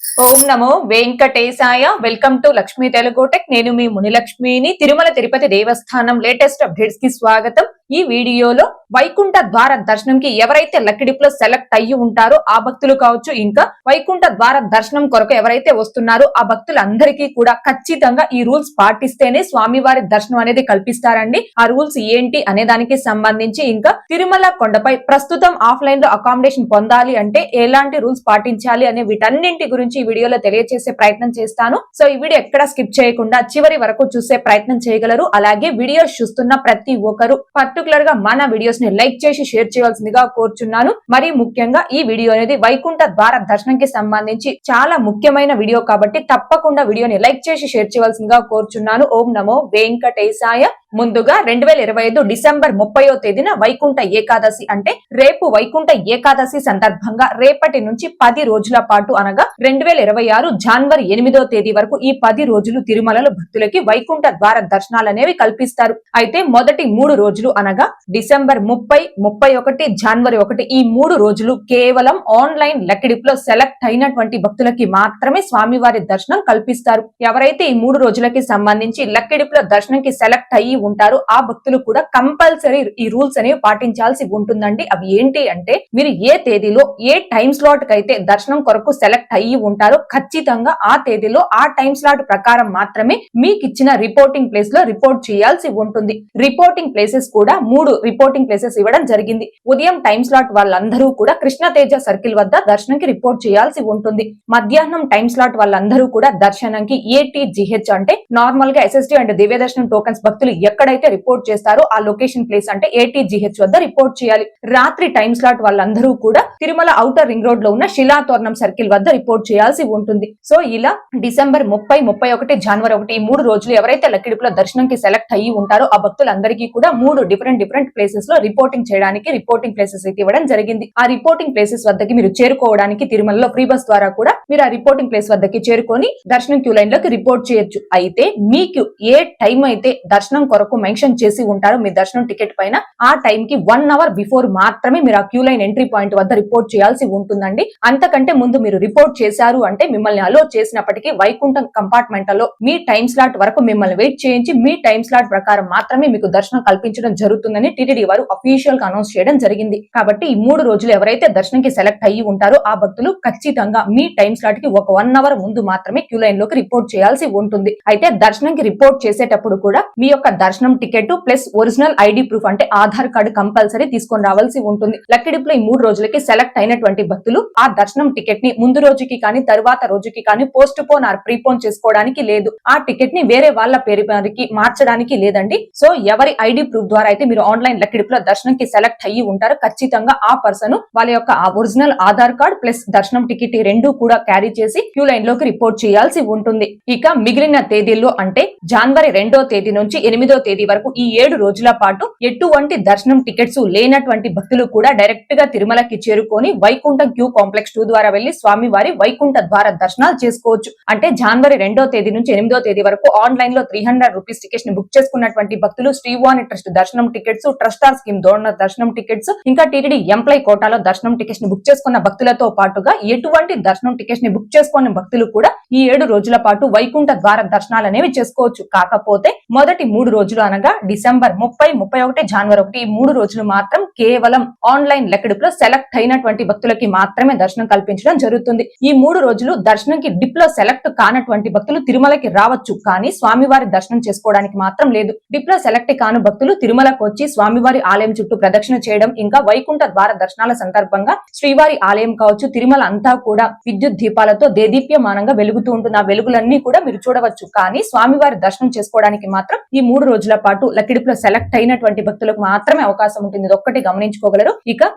Om Namo Venkatesaya. Welcome to Lakshmi Telugu tech. నేను మీ మునిలక్ష్మిని. తిరుమల తిరుపతి దేవస్థానం latest updates కి స్వాగతం. ఈ వీడియోలో వైకుంఠ ద్వార దర్శనంకి ఎవరైతే లక్కీ డిప్ లో సెలెక్ట్ అయ్యి ఉంటారో ఆ భక్తులు కావచ్చు, ఇంకా వైకుంఠ ద్వార దర్శనం కొరకు ఎవరైతే వస్తున్నారో ఆ భక్తులందరికీ కూడా ఖచ్చితంగా ఈ రూల్స్ పాటిస్తేనే స్వామివారి దర్శనం అనేది కల్పిస్తారండి. ఆ రూల్స్ ఏంటి అనే దానికి సంబంధించి, ఇంకా తిరుమల కొండపై ప్రస్తుతం ఆఫ్లైన్ లో అకామిడేషన్ పొందాలి అంటే ఎలాంటి రూల్స్ పాటించాలి అనే వీటన్నింటి గురించి ఈ వీడియోలో తెలియజేసే ప్రయత్నం చేస్తాను. సో ఈ వీడియో ఎక్కడ స్కిప్ చేయకుండా చివరి వరకు చూసే ప్రయత్నం చేయగలరు. అలాగే వీడియోస్ చూస్తున్న ప్రతి ఒక్కరు పర్టికులర్ గా మన వీడియోస్ ని లైక్ చేసి షేర్ చేయాల్సిందిగా కోరుచున్నాను. మరి ముఖ్యంగా ఈ వీడియో అనేది వైకుంఠ ద్వార దర్శనంకి సంబంధించి చాలా ముఖ్యమైన వీడియో కాబట్టి తప్పకుండా వీడియోని లైక్ చేసి షేర్ చేయాల్సిందిగా కోరుచున్నాను. ఓం నమో వెంకటేశాయ. ముందుగా 2025 డిసెంబర్ 30వ తేదీన వైకుంఠ ఏకాదశి అంటే రేపు వైకుంఠ ఏకాదశి సందర్భంగా రేపటి నుంచి 10 రోజుల పాటు అనగా 2026 జనవరి 8వ తేదీ వరకు ఈ 10 రోజులు తిరుమలలో భక్తులకి వైకుంఠ ద్వార దర్శనాలు అనేవి కల్పిస్తారు. అయితే మొదటి 3 రోజులు అనగా డిసెంబర్ 30, 31, జనవరి 1 ఈ 3 రోజులు కేవలం ఆన్లైన్ లక్కీ డిప్ లో సెలెక్ట్ అయినటువంటి భక్తులకి మాత్రమే స్వామివారి దర్శనం కల్పిస్తారు. ఎవరైతే ఈ 3 రోజులకి సంబంధించి లక్కీ డిప్ లో దర్శనంకి సెలెక్ట్ అయ్యి ఉంటారు ఆ భక్తులు కూడా కంపల్సరీ ఈ రూల్స్ అనేవి పాటించాల్సి ఉంటుందండి. అవి ఏంటి అంటే, మీరు ఏ తేదీలో ఏ టైం స్లాట్ కి అయితే దర్శనం కొరకు సెలెక్ట్ అయ్యి ఉంటారో ఖచ్చితంగా ఆ తేదీలో ఆ టైం స్లాట్ ప్రకారం మాత్రమే మీకు ఇచ్చిన రిపోర్టింగ్ ప్లేస్ లో రిపోర్ట్ చేయాల్సి ఉంటుంది. రిపోర్టింగ్ ప్లేసెస్ కూడా 3 రిపోర్టింగ్ ప్లేసెస్ ఇవ్వడం జరిగింది. ఉదయం టైం స్లాట్ వాళ్ళందరూ కూడా కృష్ణతేజ సర్కిల్ వద్ద దర్శనంకి రిపోర్ట్ చేయాల్సి ఉంటుంది. మధ్యాహ్నం టైం స్లాట్ వాళ్ళందరూ కూడా దర్శనంకి ATGH అంటే నార్మల్ గా SSD అండ్ దివ్య దర్శనం టోకెన్స్ భక్తులు ఎక్కడైతే రిపోర్ట్ చేస్తారో ఆ లొకేషన్ ప్లేస్ అంటే ATGH వద్ద రిపోర్ట్ చేయాలి. రాత్రి టైం స్లాట్ వాళ్ళందరూ కూడా తిరుమల ఔటర్ రింగ్ రోడ్ లో ఉన్న శిలాతోరణం సర్కిల్ వద్ద రిపోర్ట్ చేయాల్సి ఉంటుంది. సో ఇలా డిసెంబర్ 30, 31, జనవరి 1 ఈ 3 రోజులు ఎవరైతే లక్కీ డిప్ లో దర్శనంకి సెలెక్ట్ అయ్యి ఉంటారో ఆ భక్తులందరికీ కూడా 3 డిఫరెంట్ ప్లేసెస్ లో రిపోర్టింగ్ చేయడానికి రిపోర్టింగ్ ప్లేసెస్ అయితే ఇవ్వడం జరిగింది. ఆ రిపోర్టింగ్ ప్లేసెస్ వద్దకి మీరు చేరుకోవడానికి తిరుమలలో ఫ్రీ బస్ ద్వారా కూడా మీరు ఆ రిపోర్టింగ్ ప్లేస్ వద్దకి చేరుకొని దర్శనం క్యూ లైన్ లోకి రిపోర్ట్ చేయొచ్చు. అయితే మీకు ఏ టైం అయితే దర్శనం కొరకు మెన్షన్ చేసి ఉంటారో మీ దర్శనం టికెట్ పైన ఆ టైం కి 1 అవర్ బిఫోర్ మాత్రమే మీరు ఆ క్యూ లైన్ ఎంట్రీ పాయింట్ వద్ద రిపోర్ట్ చేయాల్సి ఉంటుందండి. అంతకంటే ముందు మీరు రిపోర్ట్ చేశారు అంటే మిమ్మల్ని అలో చేసినప్పటికీ వైకుంఠం కంపార్ట్మెంట్ లో మీ టైం స్లాట్ వరకు మిమ్మల్ని వెయిట్ చేయించి మీ టైం స్లాట్ ప్రకారం మాత్రమే మీకు దర్శనం కల్పించడం జరుగుతుందని టీటీడీ వారు అఫీషియల్ గా అనౌన్స్ చేయడం జరిగింది. కాబట్టి ఈ 3 రోజులు ఎవరైతే దర్శనంకి సెలెక్ట్ అయ్యి ఉంటారో ఆ భక్తులు ఖచ్చితంగా మీ టైం స్లాట్ కి ఒక 1 అవర్ ముందు మాత్రమే క్యూ లైన్ లోకి రిపోర్ట్ చేయాల్సి ఉంటుంది. అయితే దర్శనంకి రిపోర్ట్ చేసేటప్పుడు కూడా మీ యొక్క దర్శనం ticket plus original ID proof అంటే ఆధార్ కార్డు కంపల్సరీ తీసుకొని రావాల్సి ఉంటుంది. లక్కీ డిప్ లో ఈ 3 రోజులకి సెలెక్ట్ అయినటువంటి భక్తులు ఆ దర్శనం టికెట్ ని ముందు రోజుకి కానీ తరువాత రోజుకి కానీ పోస్ట్ పోన్ ఆర్ ప్రీపోన్ చేసుకోవడానికి లేదు. ఆ టికెట్ ని వేరే వాళ్ళ పేరుకి మార్చడానికి లేదండి. సో ఎవరి ఐడి ప్రూఫ్ ద్వారా అయితే మీరు ఆన్లైన్ లక్కీ డిప్ లో దర్శనంకి సెలెక్ట్ అయ్యి ఉంటారో ఖచ్చితంగా ఆ పర్సన్ వాళ్ళ యొక్క ఒరిజినల్ ఆధార్ కార్డ్ ప్లస్ దర్శనం టికెట్ ఈ 2 కూడా క్యారీ చేసి క్యూ లైన్ లోకి రిపోర్ట్ చేయాల్సి ఉంటుంది. ఇక మిగిలిన తేదీల్లో అంటే జనవరి 2వ తేదీ నుంచి 8వ తేదీ వరకు ఈ 7 రోజుల పాటు ఎటువంటి దర్శనం టికెట్స్ లేనటువంటి భక్తులు కూడా డైరెక్ట్ గా తిరుమలకి చేరుకొని వైకుంఠం క్యూ కాంప్లెక్స్ 2 ద్వారా వెళ్లి స్వామివారి వైకుంఠ ద్వార దర్శనాలు చేసుకోవచ్చు. అంటే జనవరి 2వ తేదీ నుంచి 8వ తేదీ వరకు ఆన్లైన్ లో 300 రూపీస్ టికెట్స్ ని బుక్ చేసుకున్నటువంటి భక్తులు శ్రీవాణి ట్రస్ట్ దర్శనం టికెట్స్, ట్రస్టార్ స్కీమ్ డోనర్ దర్శనం టికెట్స్, ఇంకా టీటీడీ ఎంప్లాయ్ కోటాలో దర్శనం టికెట్స్ ని బుక్ చేసుకున్న భక్తులతో పాటుగా ఎటువంటి దర్శనం టికెట్స్ ని బుక్ చేసుకున్న భక్తులు కూడా ఈ 7 రోజుల పాటు వైకుంఠ ద్వార దర్శనాలు అనేవి చేసుకోవచ్చు. కాకపోతే మొదటి 3 రోజులు అనగా డిసెంబర్ 30, 31, జనవరి 1 ఈ 3 రోజులు మాత్రం కేవలం ఆన్లైన్ లక్కీ డిప్ లో సెలెక్ట్ అయినటువంటి భక్తులకి మాత్రమే దర్శనం కల్పించడం జరుగుతుంది. ఈ 3 రోజులు దర్శనంకి డిప్ లో సెలెక్ట్ కానటువంటి భక్తులు తిరుమలకి రావచ్చు, కానీ స్వామివారి దర్శనం చేసుకోవడానికి మాత్రం లేదు. డిప్ లో సెలెక్ట్ కాను భక్తులు తిరుమలకు వచ్చి స్వామివారి ఆలయం చుట్టూ ప్రదక్షిణ చేయడం, ఇంకా వైకుంఠ ద్వార దర్శనాల సందర్భంగా శ్రీవారి ఆలయం కావచ్చు తిరుమల అంతా కూడా విద్యుత్ దీపాలతో దేదీప్యమానంగా వెలుగుతూ ఉంటుంది. ఆ వెలుగులన్నీ కూడా మీరు చూడవచ్చు. కానీ స్వామివారి దర్శనం చేసుకోవడానికి మాత్రం ఈ 3 రోజుల పాటు లక్కీ డిప్ లో సెలెక్ట్ అయినటువంటి భక్తులకు మాత్రమే అవకాశం ఉంటుంది. ఇది ఒక్కటి గమనించుకోగలరు. ఇక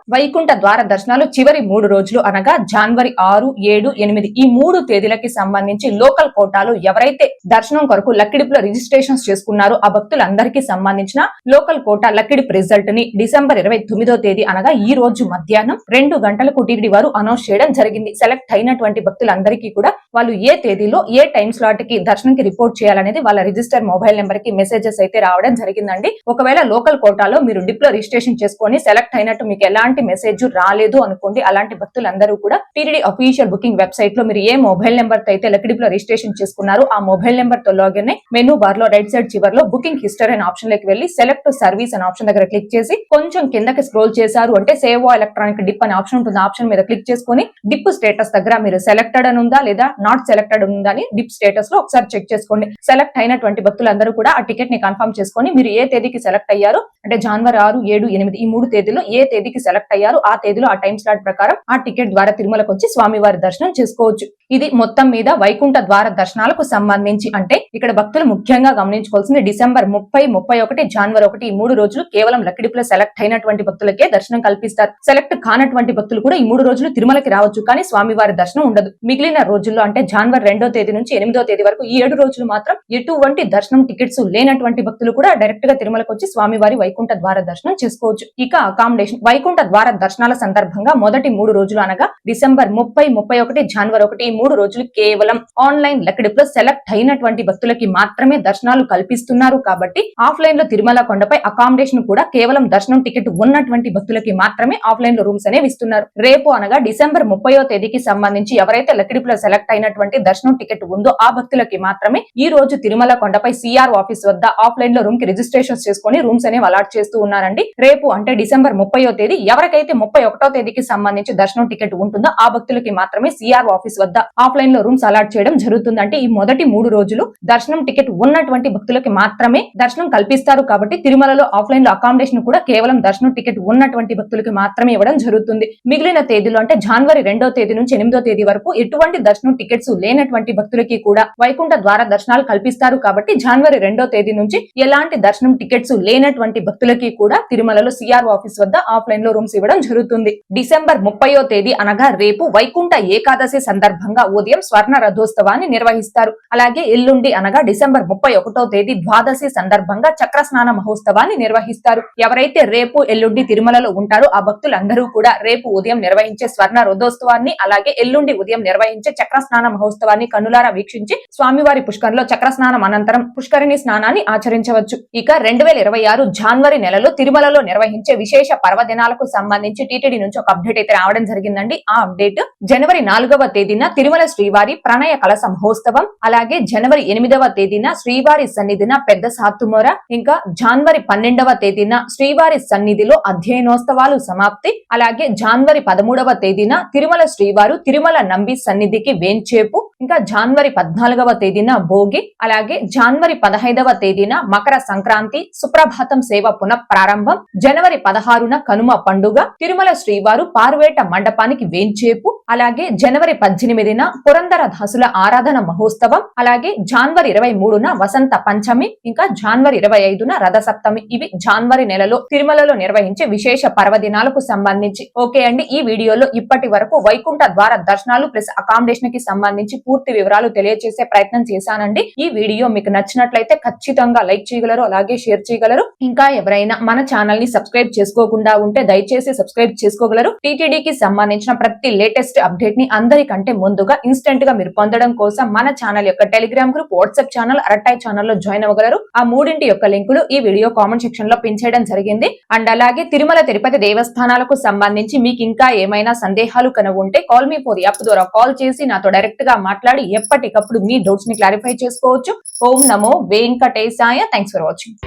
వైకుంఠ ద్వార దర్శనాలు చివరి 3 రోజులు అనగా జనవరి 6, 7, 8 ఈ 3 తేదీలకి సంబంధించి లోకల్ కోటాలో ఎవరైతే దర్శనం కొరకు లక్కీ డిప్ లో రిజిస్ట్రేషన్స్ చేసుకున్నారో ఆ భక్తులందరికీ సంబంధించిన local quota lucky dip result ని డిసెంబర్ 29వ తేదీ అనగా ఈ రోజు మధ్యాహ్నం 2 గంటలకు టీటీడీ వారు అనౌన్స్ చేయడం జరిగింది. సెలెక్ట్ అయినటువంటి భక్తులందరికీ కూడా వాళ్ళు ఏ తేదీలో ఏ టైం స్లాట్ కి దర్శనంకి రిపోర్ట్ చేయాలనేది వాళ్ళ రిజిస్టర్ మొబైల్ నెంబర్ కి మెసేజెస్ అయితే రావడం జరిగిందండి. ఒకవేళ లోకల్ కోటాలో మీరు డిప్ లో రిజిస్ట్రేషన్ చేసుకొని సెలెక్ట్ అయినట్టు మీకు ఎలాంటి మెసేజ్ రాలేదు అనుకోండి, అలాంటి భక్తులందరూ కూడా టీటీడీ అఫీషియల్ బుకింగ్ వెబ్సైట్ లో మీరు ఏ మొబైల్ నెంబర్ తో అయితే లక్కీ డిప్ లో రిజిస్ట్రేషన్ చేసుకున్నారో ఆ మొబైల్ నెంబర్ తో లాగిన్ అయి మెనూ బార్ లో రైట్ సైడ్ చివర్లో బుకింగ్ హిస్టరీ అనే ఆప్షన్ లోకి వెళ్లి సెలెక్ట్ సర్వీస్ అనే ఆప్షన్ దగ్గర క్లిక్ చేసి కొంచెం కిందకి స్క్రోల్ చేశారు అంటే సేవ్ ఎలక్ట్రానిక్ డిప్ అనే ఆప్షన్ ఉంటుంది. ఆప్షన్ మీద క్లిక్ చేసుకొని డిప్ స్టేటస్ దగ్గర మీరు సెలెక్టెడ్ అని ఉందా లేదా నాట్ సెలెక్టెడ్ ఉందా అని డిప్ స్టేటస్ లో ఒకసారి చెక్ చేసుకోండి. సెలెక్ట్ అయినటువంటి భక్తులందరూ కూడా ఆ టికెట్ ని కన్ఫర్మ్ చేసుకొని మీరు ఏ తేదీకి సెలెక్ట్ అయ్యారు అంటే జనవరి 6, 7, 8 ఈ 3 తేదీలో ఏ తేదీకి సెలెక్ట్ అయ్యారు ఆ తేదీలో ఆ టైం స్లాట్ ప్రకారం ఆ టికెట్ ద్వారా తిరుమలకు వచ్చి స్వామివారి దర్శనం చేసుకోవచ్చు. ఇది మొత్తం మీద వైకుంఠ ద్వార దర్శనాలకు సంబంధించి. అంటే ఇక్కడ భక్తులు ముఖ్యంగా గమనించుకోవాల్సింది డిసెంబర్ 30, 31, జనవరి 1 ఈ 3 రోజులు కేవలం లక్కీ డిప్ లో సెలెక్ట్ అయినటువంటి భక్తులకే దర్శనం కల్పిస్తారు. సెలెక్ట్ కానటువంటి భక్తులు కూడా ఈ 3 రోజులు తిరుమలకి రావచ్చు, కానీ స్వామివారి దర్శనం ఉండదు. మిగిలిన రోజుల్లో అంటే జనవరి 2వ తేదీ నుంచి 8వ తేదీ వరకు ఈ 7 రోజులు మాత్రం ఎటువంటి దర్శనం టికెట్స్ లేనటువంటి భక్తులు కూడా డైరెక్ట్ గా తిరుమలకు వచ్చి స్వామివారి వైకుంఠ ద్వార దర్శనం చేసుకోవచ్చు. ఇక అకామిడేషన్ వైకుంఠ ద్వార దర్శనాల సందర్భంగా మొదటి 3 రోజులు అనగా డిసెంబర్ 30, 31, జనవరి 1 ఈ 3 రోజులు కేవలం ఆన్లైన్ లక్కీ డిప్ లో సెలెక్ట్ అయినటువంటి భక్తులకి మాత్రమే దర్శనాలు కల్పిస్తున్నారు. కాబట్టి ఆఫ్లైన్ లో తిరుమల కొండపై అకామిడేషన్ కూడా కేవలం దర్శనం టికెట్ ఉన్నటువంటి భక్తులకి మాత్రమే ఆఫ్లైన్ లో రూమ్స్ అనేవి ఇస్తున్నారు. రేపు అనగా డిసెంబర్ 30వ తేదీకి సంబంధించి ఎవరైతే లక్కీ డిప్ లో సెలెక్ట్ అయినటువంటి దర్శనం టికెట్ ఉందో ఆ భక్తులకి మాత్రమే ఈ రోజు తిరుమల కొండపై సిఆర్ ఆఫీస్ వద్ద ఆఫ్లైన్ లో రూమ్ కి రిజిస్ట్రేషన్ చేసుకుని రూమ్స్ అనేవి అలాట్ చేస్తూ ఉన్నారండి. రేపు అంటే డిసెంబర్ 30వ తేదీ ఎవరికైతే 31వ తేదీకి సంబంధించి దర్శనం టికెట్ ఉంటుందో ఆ భక్తులకి మాత్రమే సిఆర్ ఆఫీస్ వద్ద ఆఫ్లైన్ లో రూమ్స్ అలాట్ చేయడం జరుగుతుంది. అంటే ఈ మొదటి 3 రోజులు దర్శనం టికెట్ ఉన్నటువంటి భక్తులకి మాత్రమే దర్శనం కల్పిస్తారు. కాబట్టి తిరుమలలో ఆఫ్లైన్ లో అకామిడేషన్ కూడా కేవలం దర్శనం టికెట్ ఉన్నటువంటి భక్తులకి మాత్రమే ఇవ్వడం జరుగుతుంది. మిగిలిన తేదీలో అంటే జనవరి 2వ తేదీ నుంచి 8వ తేదీ వరకు ఎటువంటి దర్శనం టికెట్స్ లేనటువంటి భక్తులకి కూడా వైకుంఠ ద్వార దర్శనాలు కల్పిస్తారు. కాబట్టి జనవరి 2వ తేదీ నుంచి ఎలాంటి దర్శనం టికెట్స్ లేనటువంటి భక్తులకి కూడా తిరుమలలో సిఆర్ ఆఫీస్ వద్ద ఆఫ్లైన్ లో రూమ్స్ ఇవ్వడం జరుగుతుంది. డిసెంబర్ 30వ తేదీ అనగా రేపు వైకుంఠ ఏకాదశి సందర్భంగా ఉదయం స్వర్ణ రథోత్సవాన్ని నిర్వహిస్తారు. అలాగే ఎల్లుండి అనగా డిసెంబర్ 31వ తేదీ ద్వాదశి సందర్భంగా చక్రస్నాన మహోత్సవాన్ని నిర్వహిస్తారు. ఎవరైతే రేపు ఎల్లుండి తిరుమలలో ఉంటారో ఆ భక్తులందరూ కూడా రేపు ఉదయం నిర్వహించే స్వర్ణ రథోత్సవాన్ని అలాగే ఎల్లుండి ఉదయం నిర్వహించే చక్రస్నాన మహోత్సవాన్ని కన్నులారా వీక్షించి స్వామివారి పుష్కరంలో చక్రస్నానం అనంతరం పుష్కరిణి స్నానాన్ని ఆచరించవచ్చు. ఇక 2026 జనవరి నెలలో తిరుమలలో నిర్వహించే విశేష పర్వదినాలకు సంబంధించి టీటీడీ నుంచి ఒక అప్డేట్ అయితే రావడం జరిగిందండి. ఆ అప్డేట్ జనవరి 4వ తేదీన తిరుమల శ్రీవారి ప్రణయ కలశ మహోత్సవం, అలాగే జనవరి 8వ తేదీన శ్రీవారి సన్నిధిన పెద్ద సాతుమోర, ఇంకా జనవరి 12వ తేదీన శ్రీవారి సన్నిధిలో అధ్యయనోత్సవాలు సమాప్తి, అలాగే జనవరి 13వ తేదీన తిరుమల శ్రీవారు తిరుమల నంబి సన్నిధికి వేంచేపు, ఇంకా జనవరి 14వ తేదీన భోగి, అలాగే జనవరి 15వ తేదీన మకర సంక్రాంతి సుప్రభాతం సేవ పునః ప్రారంభం, జనవరి 16న కనుమ పండుగ, తిరుమల శ్రీవారు పార్వేట మండపానికి వేంచేపు, అలాగే జనవరి 18న పురందర దాసుల ఆరాధన మహోత్సవం, అలాగే జనవరి 23న వసంత పంచమి, ఇంకా జనవరి 25న రథ సప్తమి. ఇవి జనవరి నెలలో తిరుమలలో నిర్వహించే విశేష పర్వదినాలకు సంబంధించి. ఓకే అండి, ఈ వీడియోలో ఇప్పటి వరకు వైకుంఠ ద్వార దర్శనాలు ప్లస్ అకామిడేషన్ కి సంబంధించి పూర్తి వివరాలు తెలియజేసే ప్రయత్నం చేశానండి. ఈ వీడియో మీకు నచ్చినట్లయితే ఖచ్చితంగా లైక్ చేయగలరు, అలాగే షేర్ చేయగలరు. ఇంకా ఎవరైనా మన ఛానల్ ని సబ్స్క్రైబ్ చేసుకోకుండా ఉంటే దయచేసి సబ్స్క్రైబ్ చేసుకోగలరు. టీటీడీకి సంబంధించిన ప్రతి లేటెస్ట్ అప్డేట్ ని అందరికంటే ముందుగా ఇన్స్టెంట్ గా మీరు పొందడం కోసం మన ఛానల్ యొక్క టెలిగ్రామ్ గ్రూప్, వాట్సాప్ ఛానల్, అరటాయ్ ఛానల్లో జాయిన్ అవ్వగలరు. ఆ మూడింటి యొక్క లింకులు ఈ వీడియో కామెంట్ సెక్షన్ లో పిన్ చేయడం జరిగింది. అండ్ అలాగే తిరుమల తిరుపతి దేవస్థానాలకు సంబంధించి మీకు ఇంకా ఏమైనా సందేహాలు కనుక ఉంటే కాల్ మీ ఫోర్ యాప్ ద్వారా కాల్ చేసి నాతో డైరెక్ట్ గా మాట్లాడి ఎప్పటికప్పుడు మీ డౌట్స్ ని క్లారిఫై చేసుకోవచ్చు. ఓం నమో వెంకటేశాయ. Thanks for watching.